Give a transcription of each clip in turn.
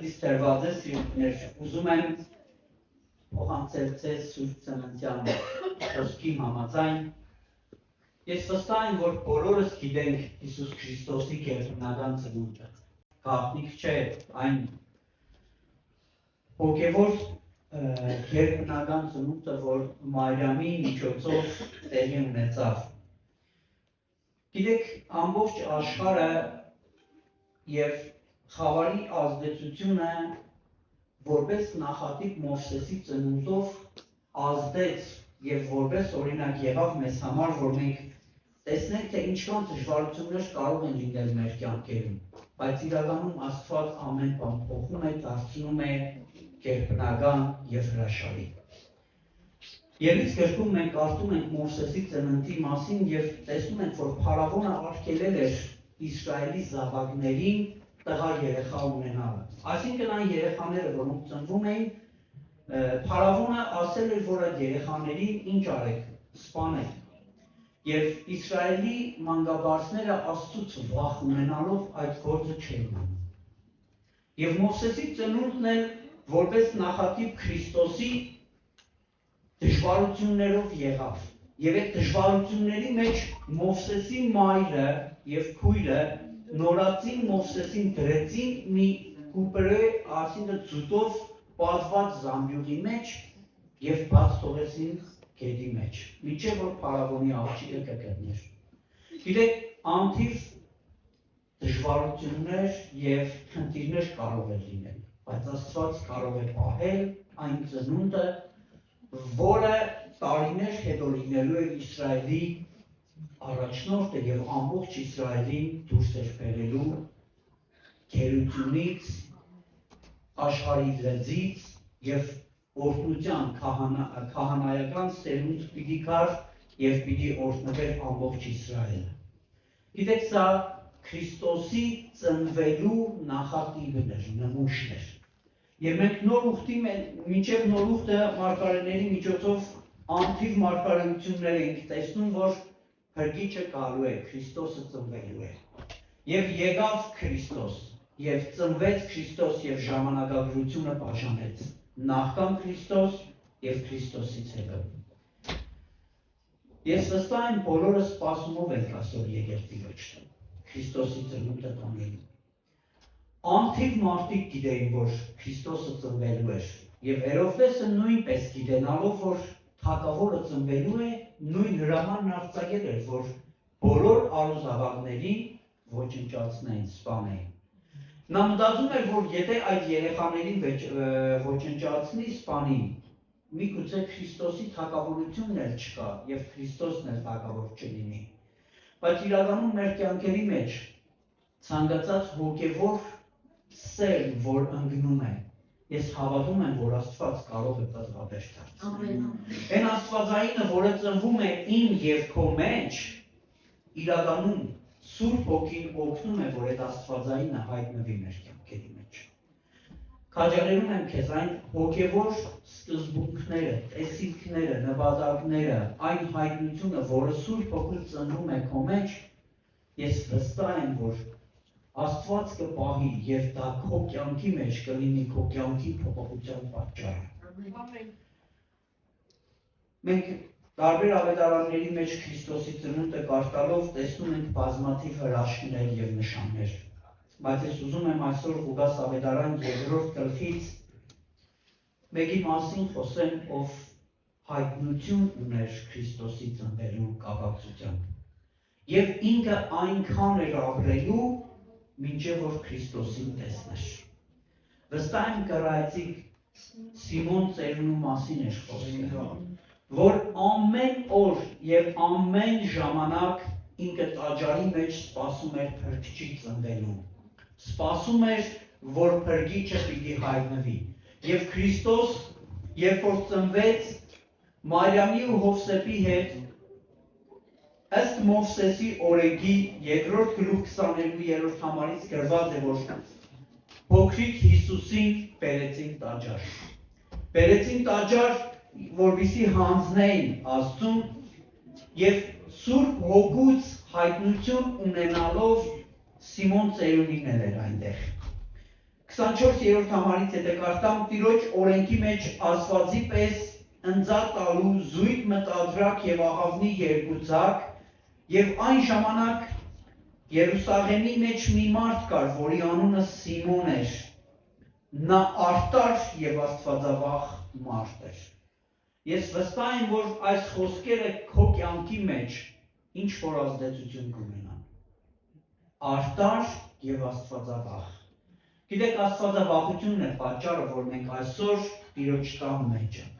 դիստերված է սիրուկներ, ուզում եմ փոխանցել ձեզ Սուրբ Ծննդյան խոսքի համաձայն։ Ես վստահ եմ, որ բոլորս գիտենք Հիսուս Քրիստոսի գերբնական ծնունդը։ Գաղտնիք չէ այն հոգևոր գերբնական ծնունդը, որ Մարիամի միջոցով տեղի ունեցավ։ Գիտեք, ամբողջ աշխարհը եւ խավարի ազդեցությունը որպես նախատիպ Մովսեսի ծնունդով ազդեց եւ որպես օրինակ եղավ մեզ համար, որ մենք տեսնենք, թե ինչքան դժվարություններ կարող են լինել մեր կյանքերում, բայց իրականում Աստված ամեն բան փոխում է, դարձնում է գերբնական եւ հրաշալի։ Ելից գրքում մենք կարդում ենք Մովսեսի ծննդի մասին եւ տեսնում ենք, որ Փարավոնը արգելել էր Իսրայելի զավակներին տղա երեխա ունենալը։ Այսինքն այն երեխաները, որոնք ծնվում էին, Փարավոնը ասել էր, որ այդ երեխաներին ինչ արեք, սպանեք։ Եվ Իսրայելի մանկաբարձները Աստծուց վախ ունենալով այդ գործը չէին անում։ Եվ Մովսեսի ծնունդն էլ որպես նախատիպ Քրիստոսի դժվարություններով եղավ։ Եվ այդ դժվարությունների մեջ Մովսեսի մայրը եւ քույրը նորածին Մովսեսին դրեցին մի կուպրե, ասինքն ձուտով պատված զամբյուղի մեջ եւ բաց թողեցին գետի մեջ, միջև որ Փարավոնի աղջիկը կգտներ։ Գիտեք, անթիվ դժվարություններ եւ խնդիրներ կարող է լինել, բայց Աստված կարող է պահել այն ծնունդը, որը տարիներ հետո լինելու է Իսրայելի առաջնորդը եւ ամբողջ Իսրայելին դուրս էր բերելու գերությունից, աշխարհի լեզից եւ օրհնության քահանայական սերունդ պիտի գար եւ պիտի օրհնվեր ամբողջ Իսրայելը։ Գիտեք, սա Քրիստոսի ծնվելու նախատիպն էր, նմուշն էր։ Եվ մենք նոր ուխտի մինչև նոր ուխտը մարգարեների միջոցով անթիվ մարգարեություններ ենք տեսնում, որ Փրկիչը գալու է, Քրիստոսը ծնվելու է։ Եվ եկավ Քրիստոս, եւ ծնվեց Քրիստոս եւ ժամանակագրությունը բաժանեց։ Նախքան Քրիստոս եւ Քրիստոսից հետո։ Ես վստահ եմ, բոլորը սպասումով ենք այսօր եկել Տիրոջը, Քրիստոսի ծնունդը տանելու։ Անթիվ մարդիկ գիտեին, որ Քրիստոսը ծնվելու էր, եւ Հերովդեսը նույնպես գիտենալով, որ թագավորը ծնվելու է, նույն հրամանն արձակել էր, որ բոլոր առուզավակներին ոչնչացնեն, սպանեն։ Նա մտածում էր, որ եթե այդ երեխաներին ոչնչացնի, սպանի, միգուցե Քրիստոսի թագավորությունն էլ չկա եւ Քրիստոսն էլ թագավոր չլինի։ Բայց իրականում մեր կյանքերի մեջ ցանկացած հոգեվոր սեր, որ ընկնում է, ես հավատում եմ, որ Աստված կարող է պատղաբեր դարձնել։ Այն Աստվածայինը, որը ծնվում է իմ եւ քո մեջ, իրականում Սուրբ Հոգին օգնում է, որ այդ Աստվածայինը հայտնվի մեր կյանքերի մեջ։ Քաջալերում եմ քեզ այն հոգևոր սկզբունքները, տեսիլքները, նպատակները, այն հայտնությունը, որը Սուրբ Հոգին ծնվում է քո մեջ, ես վստահ եմ, որ Աստված կպահի եւ դա քո կյանքի մեջ կլինի քո կյանքի փոփոխության պատճառը։ Մենք տարբեր ավետարանների մեջ Քրիստոսի ծնունդը կարդալով տեսնում ենք բազմաթիվ հրաշքներ եւ նշաններ։ Բայց ես ուզում եմ այսօր Ղուկաս ավետարան 2-րդ գլխից մեկի մասին խոսեմ, ով հայտնություն ուներ Քրիստոսի ծնվելու կապակցությամբ։ Եվ ինքը այնքան էր ապրելու, մինչև որ Քրիստոսին տեսներ։ Վստահ եմ կռայցիկ Սիմոն ծերունու մասին էր խոսքը, որ ամեն օր եւ ամեն ժամանակ ինքը տաճարի մեջ սպասում էր Փրկչի ծնվելու։ Սպասում էր, որ Փրկիչը պիտի հայտնվի։ Եվ Քրիստոս, երբ որ ծնվեց Մարիամի ու Հովսեփի հետ, ըստ Մովսեսի օրենքի 2-րդ գլուխ 22-րդ համարից գրված է, որ փոքրիկ Հիսուսին բերեցին տաճար։ Բերեցին տաճար, որպեսզի հանձնեին Աստծուն եւ Սուրբ Հոգուց հայտնություն ունենալով Սիմոն ծերունին էր այնտեղ։ 24-րդ համարից եթե կարդամ Տիրոջ օրենքի մեջ Աստվածի պես ընձա տալու զույգ մտադրակ եւ աղավնի երկուձակ եւ այն ժամանակ Երուսաղեմի մեջ մի մարդ կար, որի անունը Սիմոն էր, նա արտար եւ աստվածավախ մարդ էր։ Ես վստահ եմ, որ այս խոսքերը քո կյանքի մեջ ինչ որ ազդեցություն կունենան։ Արտար եւ աստվածավախ։ Գիտեք, աստվածավախությունն է պատճառը, որ մենք այսօր Տիրոջ տան մեջ ենք։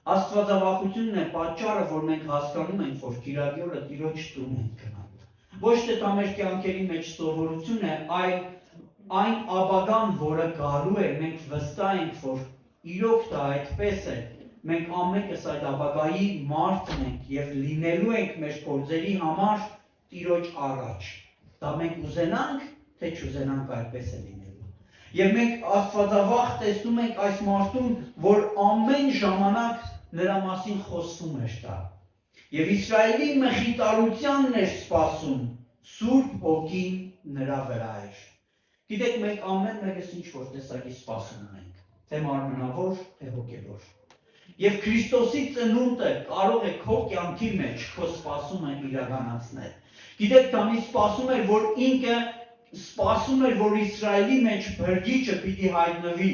Աստվածավախությունն է պատճառը, որ մենք հասկանում ենք, որ Կիրակի օրը Տիրոջ տուն ենք գնալու։ Ոչ թե դա մեր կյանքերի մեջ սովորություն է, այլ այն ապագան, որը գալու է, մենք վստահ ենք, որ իրոք դա այդպես է։ Մենք ամենքս այդ ապագայի մարդն ենք եւ լինելու ենք մեր գործերի համար Տիրոջ առաջ։ Դա մենք ուզենանք, թե չուզենանք այդպես է լինելու։ Եվ մենք աստվածավախ տեսնում ենք այս մարդուն, որ ամեն ժամանակ նրա մասին խոսվում էր դա։ Եվ Իսրայելի մխիթարությանն էր սպասում, Սուրբ Հոգին նրա վրա էր։ Գիտեք, մենք ամեն մեկս ինչ որ տեսակի սպասում ենք, թե մարմնավոր, թե հոգևոր։ Եվ Քրիստոսի ծնունդը կարող է քո կյանքի մեջ քո սպասումը իրականացնել։ Գիտեք, դա մի սպասում էր, որ ինքը սպասում էր, որ Իսրայելի մեջ բրգիչը պիտի հայտնվի։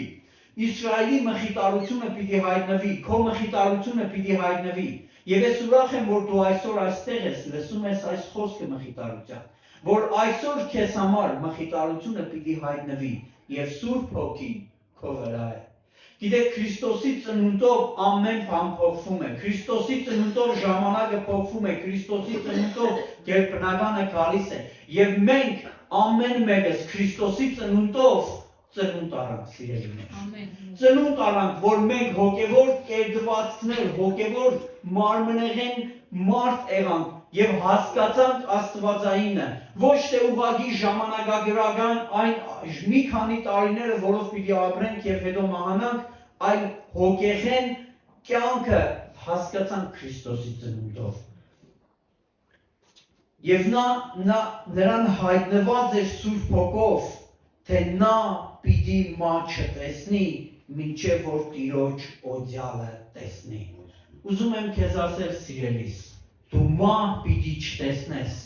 Իսրայելի մխիթարությունը պիտի հայտնվի, քո մխիթարությունը պիտի հայտնվի։ Եվ ես ուրախ եմ, որ դու այսօր այստեղ ես, լսում ես այս խոսքը մխիթարության, որ այսօր քեզ համար մխիթարությունը պիտի հայտնվի եւ Սուրբ Հոգին քո վրա է։ Գիտեք, Քրիստոսի ծնունդով ամեն բան փոխվում է։ Քրիստոսի ծնունդով ժամանակը փոխվում է, Քրիստոսի ծնունդով գերբնականը գալիս է։ Եվ մենք ամեն մեկս Քրիստոսի ծնունդով ծնունդ առանք, սիրելիներ։ Ծնունդ առանք, որ մենք հոգևոր կերդվածքներ, հոգևոր մարմնեղեն մարդ եղանք եւ հասկացանք Աստվածայինը, ոչ թե ուղղակի ժամանակագրական այն մի քանի տարիները, որով պիտի ապրենք եւ հետո մահանանք, այլ հոգեղեն կյանքը հասկացանք Քրիստոսի ծնունդով։ Եվ նրան հայտնված էր Սուրբ Հոգով, թե նա պիտի մաչը տեսնի, մինչև որ Տիրոջ օձյալը տեսնի։ Ուզում եմ քեզ ասել, սիրելիս, դու մա պիտի չտեսնես,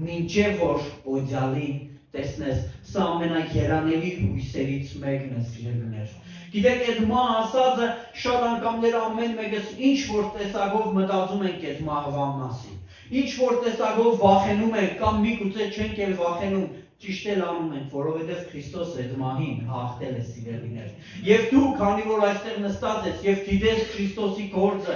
մինչև որ օձյալին տեսնես։ Սա ամենաերանելի հույսերից մեկն է, սիրելիներ։ Գիտեք, այդ մա ասածը շատ անգամներ ամեն մեկս ինչ որ տեսակով մտածում ենք այդ մահվան մասին։ Ինչ որ տեսակով վախենում ենք կամ միգուցե չենք էլ վախենում, ճիշտ էլ անում ենք, որովհետև Քրիստոսը այդ մահին հաղթել է, սիրելիներ։ Եվ դու, քանի որ այստեղ նստած ես եւ գիտես Քրիստոսի գործը,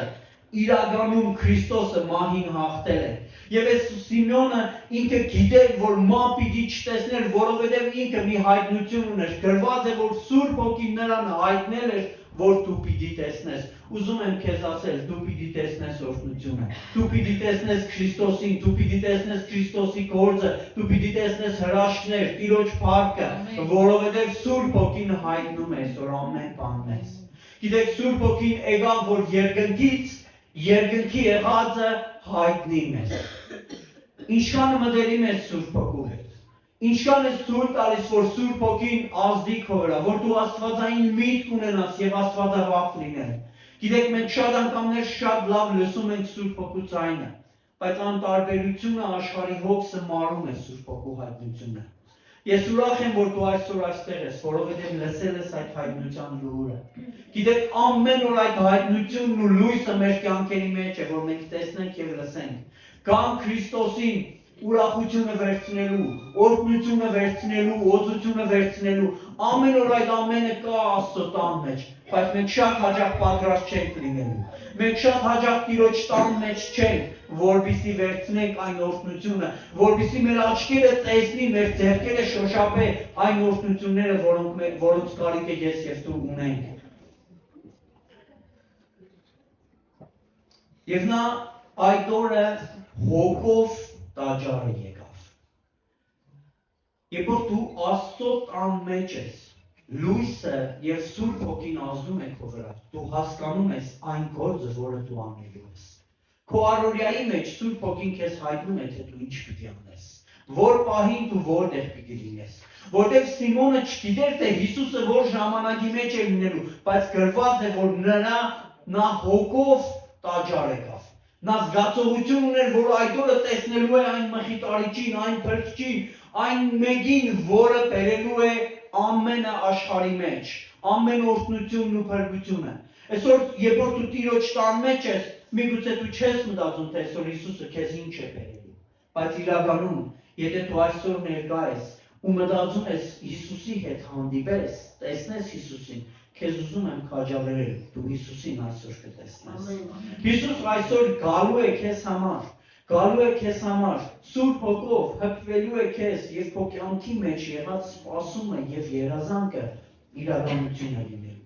իրականում Քրիստոսը մահին հաղթել է։ Եվ այս Սիմեոնը ինքը գիտեր, որ մա պիտի չտեսներ, որովհետև ինքը մի հայտնություն ուներ։ Գրված է, որ Սուրբ Հոգին նրան հայտնել էր, որ դու պիտի տեսնես։ Ուզում եմ քեզ ասել, դու պիտի տեսնես օրհնությունը։ Դու պիտի տեսնես Քրիստոսին, դու պիտի տեսնես Քրիստոսի գործը, դու պիտի տեսնես հրաշքներ, Տիրոջ փառքը, որովհետև Սուրբ Հոգին հայտնում է այսօր ամեն բանն ես։ Գիտեք, Սուրբ Հոգին եկավ, որ երկնքի եղածը հայտնի մեզ։ Ինչքան մտերիմ ես Սուրբ Հոգու հետ։ Ինչքան ես թույլ տալիս, որ Սուրբ Հոգին ազդի քո վրա, որ դու աստվածային միտք ունենաս եւ աստվածավախ լինես։ Գիտեք, մենք շատ անգամներ շատ լավ լսում ենք Սուրբ Հոգու ձայնը, բայց անտարբերությունը աշխարհի հոգսը մարում է Սուրբ Հոգու հայտնությունը։ Ես ուրախ եմ, որ դու այսօր այստեղ ես, որովհետև լսել ես այդ հայտնության լուրը։ Գիտեք, ամեն օր այդ հայտնությունն ու լույսը մեր կյանքերի մեջ է, որ մենք տեսնենք եւ լսենք։ Կամ Քրիստոսին ուրախությունը վերցնելու, օրհնությունը վերցնելու, օծությունը վերցնելու, ամեն օր այդ ամենը կա Աստծո տան մեջ, բայց մենք շատ հաճախ պատրաստ չենք լինելու։ Մենք շատ հաճախ Տիրոջ տան մեջ չենք, որպեսզի վերցնենք այն օրհնությունը, որպեսզի մեր աչքերը տեսնի, մեր ձեռքերը շոշափե այն օրհնությունները, որոնց կարիք է ես եւ դու ունենք։ Եվ նա այդ օրը հոգով տաճարը եկավ։ Երբ որ դու Աստծո տան մեջ ես, լույսը եւ Սուրբ Հոգին ազդում է քո վրա, դու հասկանում ես այն գործը, որը դու անելու ես։ Քո առօրյայի մեջ Սուրբ Հոգին քեզ հայտնում է, թե դու ինչ պիտի անես։ որ պահին դու որտեղ պիտի լինես։ Որտեղ Սիմոնը չգիտեր, թե Հիսուսը որ ժամանակի մեջ է լինելու, բայց գրված է, որ նա հոգով տաճար եկավ։ Նա զգացողություն ուներ, որ այդ օրը տեսնելու է այն մխիթարիչին, այն փրկչին, այն մեկին, որը բերելու է ամենը աշխարհի մեջ, ամեն օրհնությունն ու փրկությունը։ Այսօր, երբ որ դու Տիրոջ տան մեջ ես, միգուցե դու չես մտածում, թե այսօր Հիսուսը քեզ ինչ է բերելու։ Բայց իրականում, եթե դու այսօր ներկա ես ու մտածում ես Հիսուսի հետ հանդիպես, տեսնես Հիսուսին, քեզ ուզում եմ քաջալերել, դու Հիսուսին այսօր կտեսնես։ Հիսուս այսօր գալու է քեզ համար, Սուրբ Հոգով հպվելու է քեզ եւ քո կյանքի մեջ եղած սպասումը եւ երազանքը իրականություն է լինելու։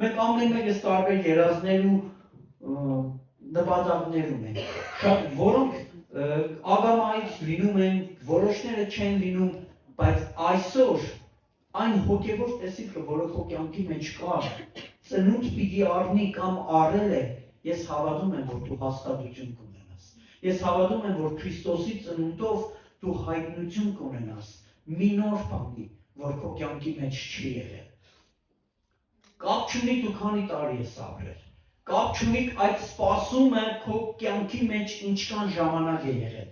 Մենք ամեն մեկս տարբեր երազներ ու նպատակներ ունենք, շատ որոնք ագամայից լինում են, որոշները չեն լինում, բայց այսօր այն հոգևոր տեսիլքը, որը քո կյանքի մեջ կա, ծնունդ պիտի առնի կամ առել է, ես հավատում եմ, որ դու հաստատություն կունենաս։ Ես հավատում եմ, որ Քրիստոսի ծնունդով դու հայտնություն կունենաս մի նոր բանի, որ քո կյանքի մեջ չի եղել։ Կապ չունի դու քանի տարի ես ապրել։ Կապ չունի այդ սպասումը քո կյանքի մեջ ինչքան ժամանակ է եղել,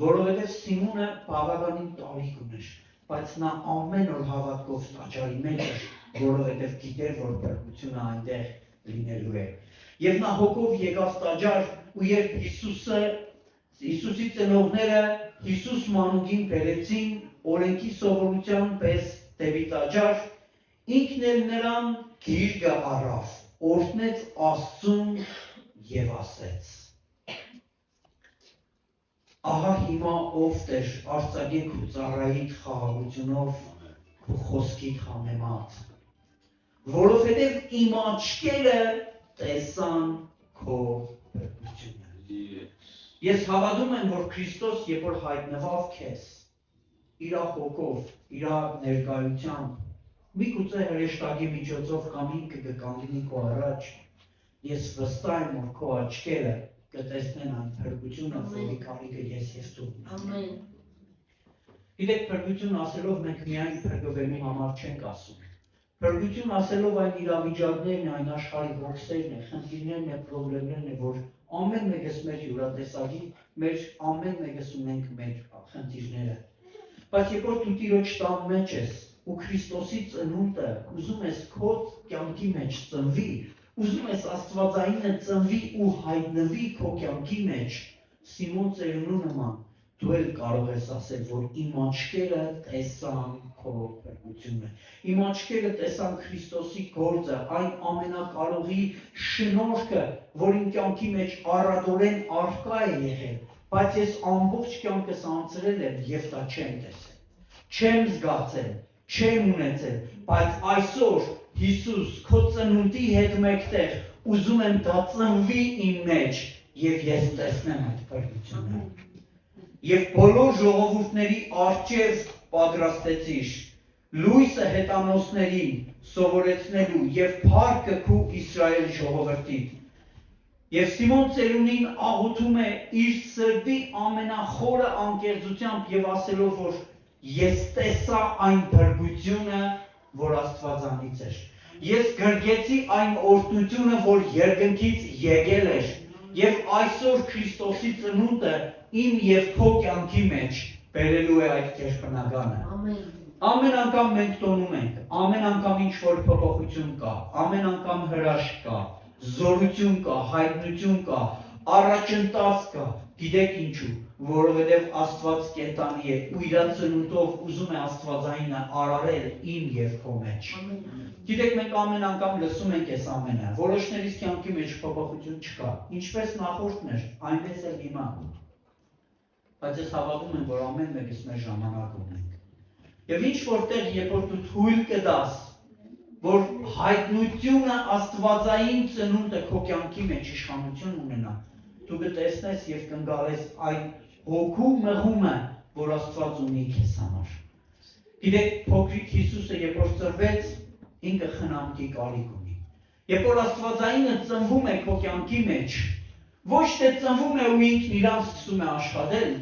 որովհետև Սիմոնը բավականին տարիք ուներ, բայց նա ամեն օր հավատքով տաճարի մեջ էր, որովհետև գիտեր, որ փրկությունը այնտեղ լինելու է։ Եվ նա հոգով եկավ տաճար, ու երբ Հիսուսի ծնողները Հիսուս մանուկին բերեցին օրենքի սովորության պես դեպի տաճար, ինքն էլ նրան գիրկը առավ, օրհնեց Աստծուն եւ ասեց. Ահա հիմա ով Տեր արձակեք ու ծառայիդ խաղաղությունով ու խոսքիդ համեմատ, որովհետև իմ աչքերը տեսան քո փրկությունը։ Ես հավատում եմ, որ Քրիստոս երբ որ հայտնվավ քեզ, իր հոգով, իր ներկայությամբ, միգուցե հրեշտակի միջոցով կամ ինքը կկանգնի քո առաջ, ես վստահ եմ, որ քո աչքերը կտեսնեն այն փրկությունը, որի կարիքը ես եւ դու ունենք։ Գիտեք, փրկություն ասելով մենք միայն փրկվելու համար չենք ասում։ Փրկություն ասելով այն իրավիճակներն է, այն աշխարհի ողջերն է, խնդիրներն է, խնդիրներն է, որ ամեն մեկս մեր յուրատեսակի, մեր ամեն մեկս ունենք մեր խնդիրները։ Բայց երբ որ դու Տիրոջ տան մեջ ես ու Քրիստոսի ծնունդը ուզում ես քո կյանքի մեջ ծնվի, ուզում ես Աստվածայինը ծնվի ու հայտնվի քո կյանքի մեջ, Սիմոն ծերունու նման, դու էլ կարող ես ասել, որ իմ աչքերը տեսան քո փրկությունը։ Իմ աչքերը տեսան Քրիստոսի գործը, այն ամենակարողի շնորհքը, որ իմ կյանքի մեջ առատորեն առկա է եղել, բայց ես ամբողջ կյանքս անցրել եմ եւ դա չեմ տեսել։ Չեմ զգացել, չեմ ունեցել, բայց այսօր Հիսուս քո ծնունդի հետ մեկտեղ ուզում եմ դա ծնվի իմ մեջ եւ ես տեսնեմ այդ փրկությունը։ Եվ բոլոր ժողովուրդների առջև պատրաստեցիր լույսը հետանոսներին սովորեցնելու եւ փառքը քու Իսրայել ժողովրդին։ Եվ Սիմոն ծերունին աղոթում է իր սրտի ամենախորը անկեղծությամբ եւ ասելով, որ ես տեսա այն փրկությունը, որ Աստվածանից էր։ Ես գրգեցի այն օրհնությունը, որ երկնքից եկել էր, եւ այսօր Քրիստոսի ծնունդը իմ եւ քո կյանքի մեջ բերելու է այդ կերպնականը։ Ամեն։ Ամեն անգամ մենք տոնում ենք, ամեն անգամ ինչ որ փոփոխություն կա, ամեն անգամ հրաշք կա, զորություն կա, հայտնություն կա, առաջընթաց կա, գիտեք ինչու, որովհետև Աստված կենտանի է ու իր ծնունդով ուզում է Աստվածայինը արարել իմ եւ քո մեջ։ Գիտեք, մենք ամեն անգամ լսում ենք այս ամենը, որոշներիս կյանքի մեջ փոփոխություն չկա, ինչպես նախորդն էր, այնպես էլ հիմա։ Բայց ես հավատում եմ, որ ամեն մեկս մեր ժամանակ ունենք։ Եվ ինչ որտեղ, երբ որ դու թույլ կտաս, որ հայտնությունը Աստվածային ծնունդը քո կյանքի մեջ իշխանություն ունենա, դու կտեսնես եւ կընկալես այն հոգու մղումը, որ Աստված ունի քեզ համար։ Գիտեք, փոքրիկ Հիսուսը երբ որ ծնվեց, ինքը խնամքի կարիք ունի։ Երբ որ Աստվածայինը ծնվում է քո կյանքի մեջ, ոչ թե ծնվում է ու ինքն իրան սկսում է աշխատել,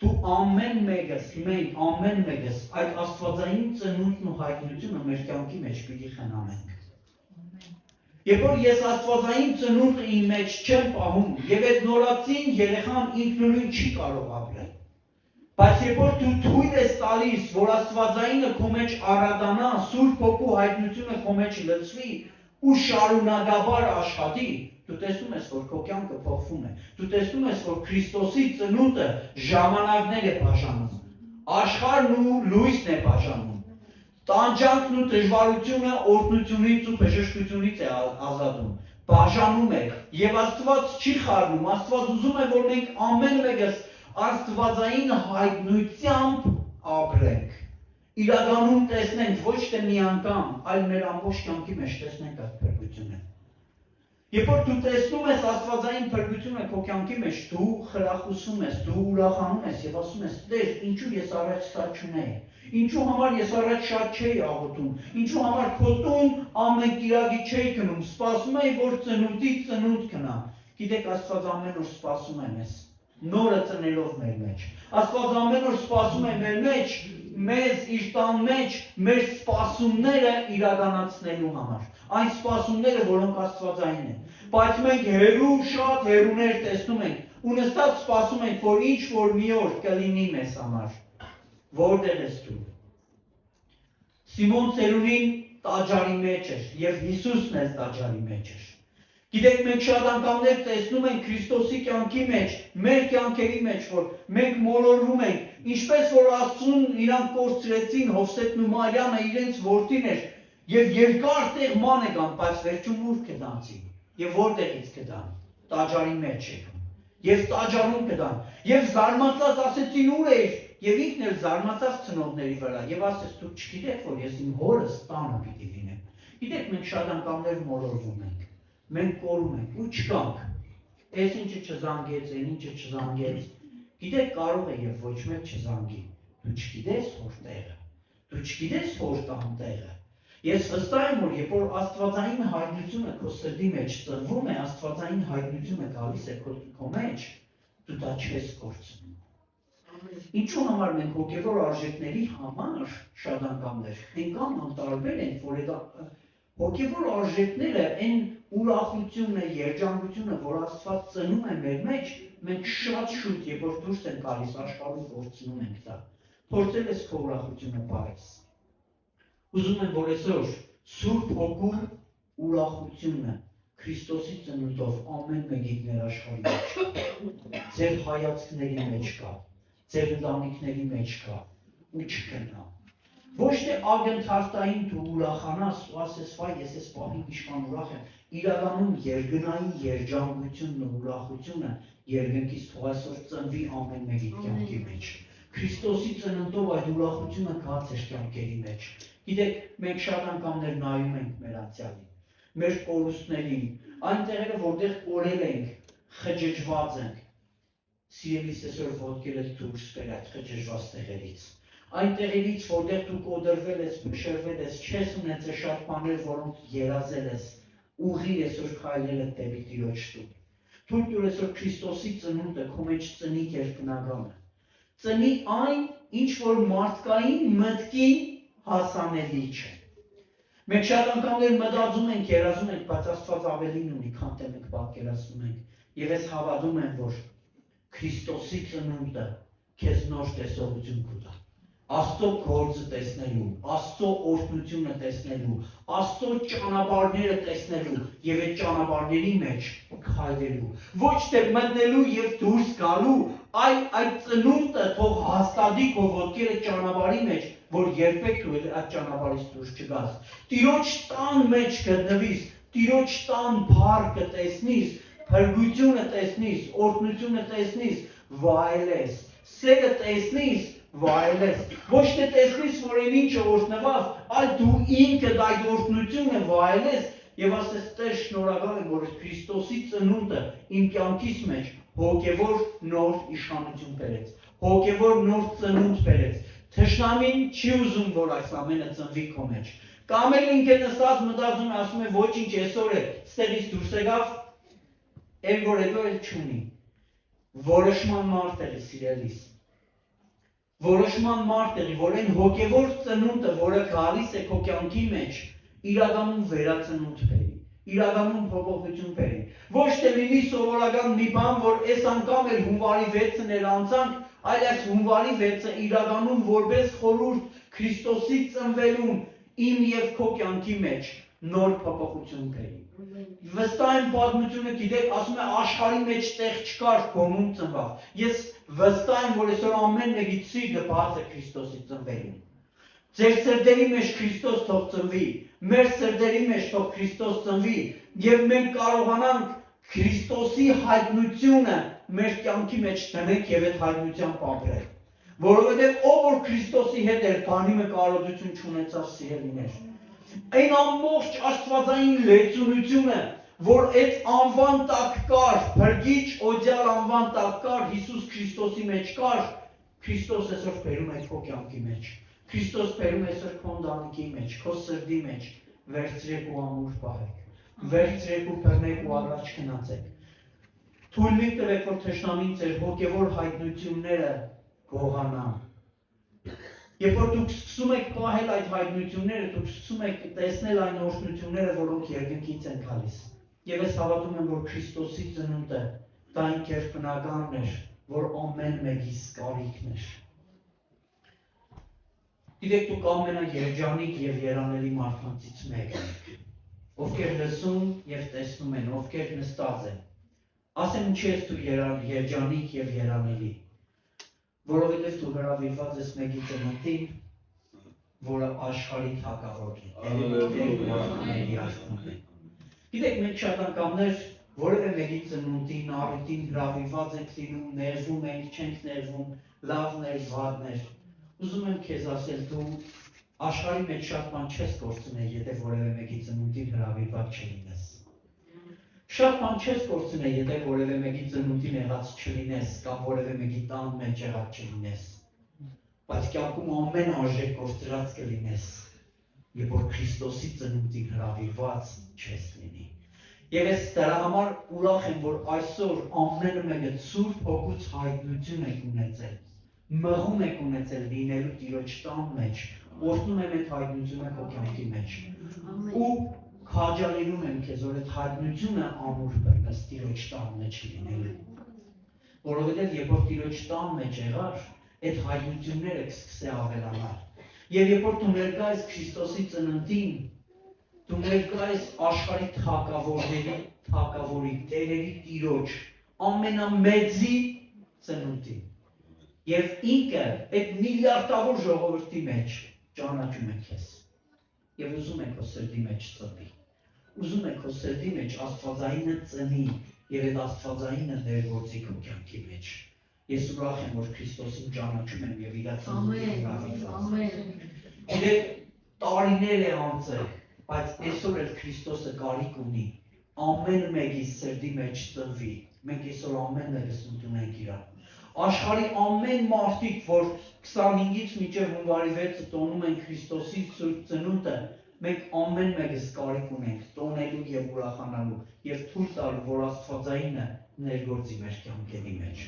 դու ամեն մեկս, մենք ամեն մեկս այդ աստվածային ծնունդն ու հայտնությունը մեր կյանքի մեջ պիտի խնամենք։ Երբ որ ես աստվածային ծնունդը իմ մեջ չեմ պահում, եւ այդ նորածին երեխան ինքնուրույն չի կարող ապրել։ Բայց երբ որ դու թույլ ես տալիս, որ աստվածայինը քո մեջ առադանա, Սուրբ Հոգու հայտնությունը քո մեջ լցվի ու շարունակաբար աշխատի, դու տեսնում ես, որ քո կյանքը փոխվում է։ Դու տեսնում ես, որ Քրիստոսի ծնունդը ժամանակներ է բաժանում, աշխարհն ու լույսն է բաժանում, տանջանքն ու դժվարությունը օրհնությունից ու բժշկությունից է ազատում, բաժանում է, եւ Աստված չի խառնում, Աստված ուզում է, որ մենք ամեն մեկս աստվածային հայտնությամբ ապրենք, իրականում տեսնենք, ոչ թե մի անգամ, այլ մեր ամբողջ կյանքի մեջ տեսնենք այդ փրկությունը։ Երբ որ դու տեսնում ես աստվածային փրկությունը քո կյանքի մեջ, դու խրախուսում ես, դու ուրախանում ես եւ ասում ես. «Տեր, ինչու ես առաջ սա չունեի, ինչու համար ես առաջ շատ չէի աղոթում, ինչու համար քո տուն ամեն կիրակի չէի գնում, սպասում էի, որ ծնունդից ծնունդ գնա»։ Գիտեք, Աստված ամեն օր սպասում է մեզ, նորը ծնելով մեր մեջ։ Աստված ամեն օր սպասում է մեր մեջ, մեզ իր տան մեջ մեր սպասումները իրականացնելու համար։ Այն սպասումները, որոնք աստվածային են։ Բայց մենք հերու շատ հերուներ տեսնում ենք ու նստած սպասում ենք, որ ինչ որ մի օր կլինի մեզ համար։ Որտեղ ես դու։ Սիմոն Ծերունին տաճարի մեջ էր եւ Հիսուսն էլ տաճարի մեջ էր։ Գիտեք, մենք շատ անգամներ տեսնում ենք Քրիստոսի կյանքի մեջ, մեր կյանքերի մեջ, որ մենք մոլորվում ենք, ինչպես որ Աստծուն իրանք կորցրեցին, Հովսեփն ու Մարիամը իրենց որդին էր, եւ երկար տեղ ման եկան, բայց վերջում ուր գնացին։ Եվ որտեղից գտան։ Տաճարի մեջ եկան։ Եվ տաճարում գտան։ Եվ զարմացած ասեցին ուր էր, եւ ինքն էլ զարմացած ծնողների վրա, եւ ասեց դուք չգիտեք, որ ես իմ հորս տանը պիտի լինեմ։ Գիտեք, մենք շատ անգամներ մոլորվում ենք։ Մենք կորում ենք ու չկանք։ Այս ինչը չզանգեց, այն ինչը չզանգեց։ Գիտեք, կարող է եւ ոչ մեկ չզանգի։ Դու չգիտես որտեղը։ Դու չգիտես որ տան տեղը։ Ես վստահ եմ, որ երբ որ աստվածային հայտնությունը քո սրտի մեջ ծնվում է, աստվածային հայտնությունը գալիս է քո մեջ, դու դա չես կորցնում։ Ինչու համար մենք հոգևոր արժեքների համար շատ անգամներ այնքան անտարբեր ենք, որ այդ հոգևոր արժեքները, այն ուրախությունը, երջանկությունը, որ Աստված ծնում է մեր մեջ, մենք շատ շուտ, երբ որ դուրս ենք գալիս աշխարհում, կորցնում ենք դա։ Փորձել ես քո ուրախությունը բարես։ Ուզում եմ, որ այսօր Սուրբ Հոգու ուրախությունը Քրիստոսի ծնունդով ամեն մեկիդ մեր աշխարհի մեջ ձեր հայացքների մեջ կա, ձեր ընտանիքների մեջ կա ու չկնա։ Ոչ թե ակնթարթային դու ուրախանաս ու ասես, վայ, ես այս պահին ինչքան ուրախ եմ, իրականում երկնային երջանկությունն ու ուրախությունը երկնքից թող այսօր ծնվի ամեն մեկի կյանքի մեջ։ Քրիստոսի ծնունդով այդ ուրախությունը կա ձեր կյանքերի մեջ։ Գիտեք, մենք շատ անգամներ նայում ենք մեր անցյալին, մեր կորուստներին, այն տեղերը, որտեղ կորել ենք, խճճված ենք։ Սիրելիս, այսօր ոտքերդ դուրս բեր այդ խճճված տեղերից։ Այն տեղերից, որտեղ դու կոդրվել ես, փշրվել ես, չես ունեցել շատ բաներ, որոնք երազել ես, ուղի այսօր քայլելը դեպի Տիրոջ տուն։ Թույլ տուր այսօր Քրիստոսի ծնունդը քո մեջ ծնի երկնականը։ Ծնի այն, ինչ որ մարդկային մտքին հասանելի չէ։ Մենք շատ անգամներ մտածում ենք, երազում ենք, բայց Աստված ավելին ունի, քան թե մենք պատկերացնում ենք։ Եվ ես հավատում եմ, որ Քրիստոսի ծնունդը քեզ նոր տեսողություն կտա։ Աստծո գործը տեսնելու, Աստծո օրհնությունը տեսնելու, Աստծո ճանապարհները տեսնելու եւ այդ ճանապարհների մեջ քայլելու։ Ոչ թե մտնելու եւ դուրս գալու, այլ այդ ծնունդը թող հաստատի քո ոտքերը ճանապարհի մեջ, որ երբեք դու այդ ճանապարհից դուրս չգաս։ Տիրոջ տան մեջ գտնվիս, Տիրոջ տան փառքը տեսնիս, փրկությունը տեսնիս, օրհնությունը տեսնիս, վայելես, սերը տեսնիս, վայելես, ոչ թե տեսնիս, որ այն ինչը օրհնված, այլ դու ինքդ այդ օրհնությունը վայելես եւ ասես, Տեր, շնորհակալ եմ, որ Քրիստոսի ծնունդը իմ կյանքիս մեջ հոգեվոր նոր իշխանություն բերեց, հոգեվոր նոր ծնունդ բերեց։ Թշնամին չի ուզում, որ այս ամենը ծնվի քո մեջ։ Կամ էլ ինքը նստած մտածում է, ասում է, ոչինչ, այսօր է, ստեղից դուրս եկավ, էլ որ հետո էլ չունի։ Որոշման մարդ է, սիրելիս։ որոշման մարդ եղի, որ այն հոգևոր ծնունդը, որը գալիս է քո կյանքի մեջ, իրականում վերածնունդ բերի, իրականում փոփոխություն բերի։ Ոչ թե լինի սովորական մի բան, որ այս անգամ էլ հունվարի 6-ը ներանցանք, այլ այս հունվարի 6-ը իրականում որպես խորհուրդ Քրիստոսի ծնվելուն իմ եւ քո կյանքի մեջ նոր փոփոխություն բերի։ Վստահ եմ պատմությունը գիտեք, ասում է աշխարհի մեջ տեղ չկար գոմում ծնվավ։ Ես վստահ եմ, որ այսօր ամեն մեկի ցույցը բաց է Քրիստոսի ծնվելուն։ Ձեր սրտերի մեջ Քրիստոս թող ծնվի, մեր սրտերի մեջ թող Քրիստոս ծնվի, եւ մենք կարողանանք Քրիստոսի հայտնությունը մեր կյանքի մեջ դնենք եւ այդ հայտնությամբ ապրել։ Որովհետեւ ով որ Քրիստոսի հետ էր, քանի մեկ կարողություն չունեցավ սիրելիներ։ Այն ամբողջ աստվածային լեցունությունը, որ այդ անվան տակ կար, փրկիչ օդյալ անվան տակ կար, Հիսուս Քրիստոսի մեջ կար, Քրիստոս այսօր բերում է քո կյանքի մեջ։ Քրիստոս բերում է այսօր քո ընտանիքի մեջ, քո սրտի մեջ, վերցրեք ու ամուր պահեք, վերցրեք ու բռնեք ու առաջ գնացեք։ Թույլ մի տվեք, որ թշնամին ձեր հոգևոր հայտնությունները գողանան։ Երբ որ դուք սկսում եք պահել այդ հայտնությունները, դուք սկսում եք տեսնել այն օրհնությունները, որոնք երկնքից են գալիս։ Եվ ես հավատում եմ, որ Քրիստոսի ծնունդը դա այն կերպնականն էր, որ ամեն մեկիս կարիքն էր։ Գիտեք, դուք ամենաերջանիկ եւ երանելի մարդկանցից մեկն եք, ովքեր լսում եւ տեսնում են, ովքեր նստած են։ Ասեմ ինչի ես դու երջանիկ եւ երանելի, որովհետեւ դու հրավիրված ես մեկի ծնունդին, որը աշխարհի թագավորն է։ Գիտեք, մենք շատ անգամներ որևէ մեկի ծնունդին, առիթին հրավիրված ենք լինում, ներվում ենք, չենք ներվում, լավն էր, վատն էր։ Ուզում եմ քեզ ասել, դու աշխարհի մեջ շատ բան չես կորցնել, եթե որևէ մեկի ծնունդին հրավիրված չլինես։ Շատ բան չես կորցնել, եթե որևէ մեկի ծնունդին եղած չլինես կամ որևէ մեկի տան մեջ եղած չլինես։ Բայց կյանքում ամեն արժեք կորցրած կլինես, երբ որ Քրիստոսի ծնունդին հրավիրված չես լինի։ Եվ ես դրա համար ուրախ եմ, որ այսօր ամենը մեկը Սուրբ Հոգուց հայտնություն եք ունեցել, մղում եք ունեցել լինելու Տիրոջ տան մեջ, օրհնում եմ այդ հայտնությունը քո կյանքի մեջ։ Ու քաջալերում եմ քեզ, որ այդ հայտնությունը ամուր բռնես Տիրոջ տան մեջ լինելու։ Որովհետև երբ որ Տիրոջ տան մեջ եղար, այդ հայտնությունները կսկսե ավելանալ։ Եվ երբ որ դու ներկայ ես Քրիստոսի ծննդին, դու ներկայ ես աշխարհի թագավորի, տերերի Տիրոջ, ամենամեծի ծնունդին։ Եվ ինքը այդ միլիարդավոր ժողովրդի մեջ ճանաչում է քեզ։ Եվ ուզում է քո սրտի մեջ ծնվի։ Ուզում է քո սրտի մեջ Աստվածայինը ծնի եւ այդ Աստվածայինը ներգործի քո կյանքի մեջ։ Ես ուրախ եմ, որ Քրիստոսին ճանաչում եմ եւ իր ծնունդին հրավիրված։ Գիտեք, տարիներ է անցել, բայց այսօր էլ Քրիստոսը կարիք ունի ամեն մեկի սրտի մեջ ծնվի։ Մենք այսօր ամեն մեկս ընդունենք իրան։ Աշխարհի ամեն մարդիկ, որ 25-ից մինչև հունվարի 6-ը տոնում են Քրիստոսի Սուրբ ծնունդը, մենք ամեն մեկս կարիք ունենք տոնելու եւ ուրախանալու եւ թույլ տալու, որ Աստվածայինը ներգործի մեր կյանքերի մեջ։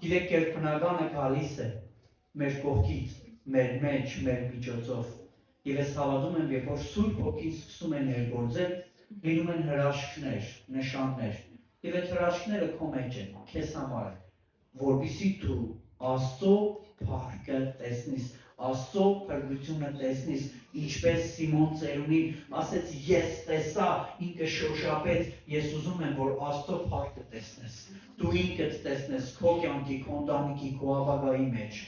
Գիտեք, երբնականը գալիս է մեր կողքից, մեր մեջ, մեր միջոցով։ Եվ ես հավատում եմ, երբ որ Սուրբ Հոգին սկսում է ներգործել, լինում են հրաշքներ, նշաններ։ Եվ այդ հրաշքները քո մեջ են, քեզ համար, որպեսզի դու Աստծո փառքը տեսնես, Աստծո փրկությունը տեսնես, ինչպես Սիմոն Ծերունին ասեց, ես տեսա, ինքը շոշափեց, ես ուզում եմ, որ Աստծո փառքը տեսնես, դու ինքդ տեսնես քո կյանքի, քո ընտանիքի, քո ապագայի մեջ։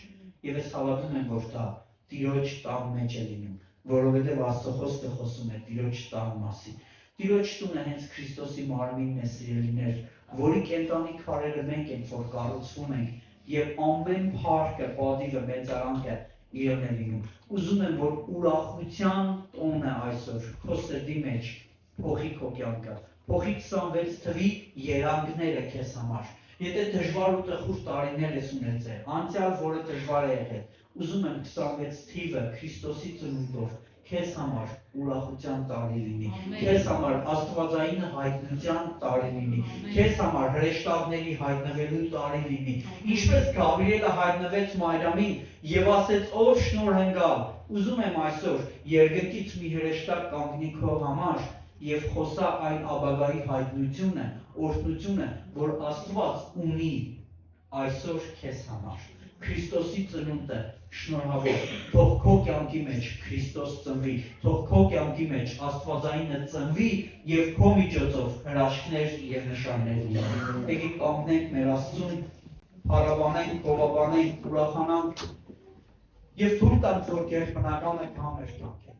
Եվ ես հավատում եմ, որ դա Տիրոջ տան մեջ է լինում, որովհետև Աստծո խոսքը խոսում է Տիրոջ տան մասին։ Տիրոջ տունը հենց Քրիստոսի մարմինն է, սիրելիներ, որի կենտրոնի քարերը մենք ենք, որ կառուցվում ենք, եւ ամեն փառքը, պատիվը, մեծարանքը իրեն է լինում։ Ուզում եմ, որ ուրախության տոնը այսօր քո սրտի մեջ փոխի քո կյանքը, փոխի 26 թվի երանգները քեզ համար։ Եթե դժվար ու տխուր տարիներ ես ունեցել, անցյալ որը դժվար է եղել, ուզում եմ 26 թիվը Քրիստոսի ծնունդով քեզ համար ուրախության տարի լինի, քեզ համար աստվածային հայտնության տարի լինի, քեզ համար հրեշտակների հայտնվելու տարի լինի, ինչպես Գաբրիելը հայտնվեց Մարիամին եւ ասեց ով շնորհենգալ, ուզում եմ այսօր երկնքից մի հրեշտակ կանգնի քո համար եւ խոսա այն աբագայի հայտնությունը, օրհնությունը, որ Աստված ունի այսօր քեզ համար։ Քրիստոսի ծնունդը շնորհավոր, թող քո կյանքի մեջ Քրիստոս ծնվի, թող քո կյանքի մեջ Աստվածայինը ծնվի եւ քո միջոցով հրաշքներ եւ նշաններ լինեն։ Եկեք կանգնենք մեր Աստծուն, փառաբանենք, գովաբանենք, ուրախանանք եւ թույլ տանք, որ գերբնականը կա մեր կյանքի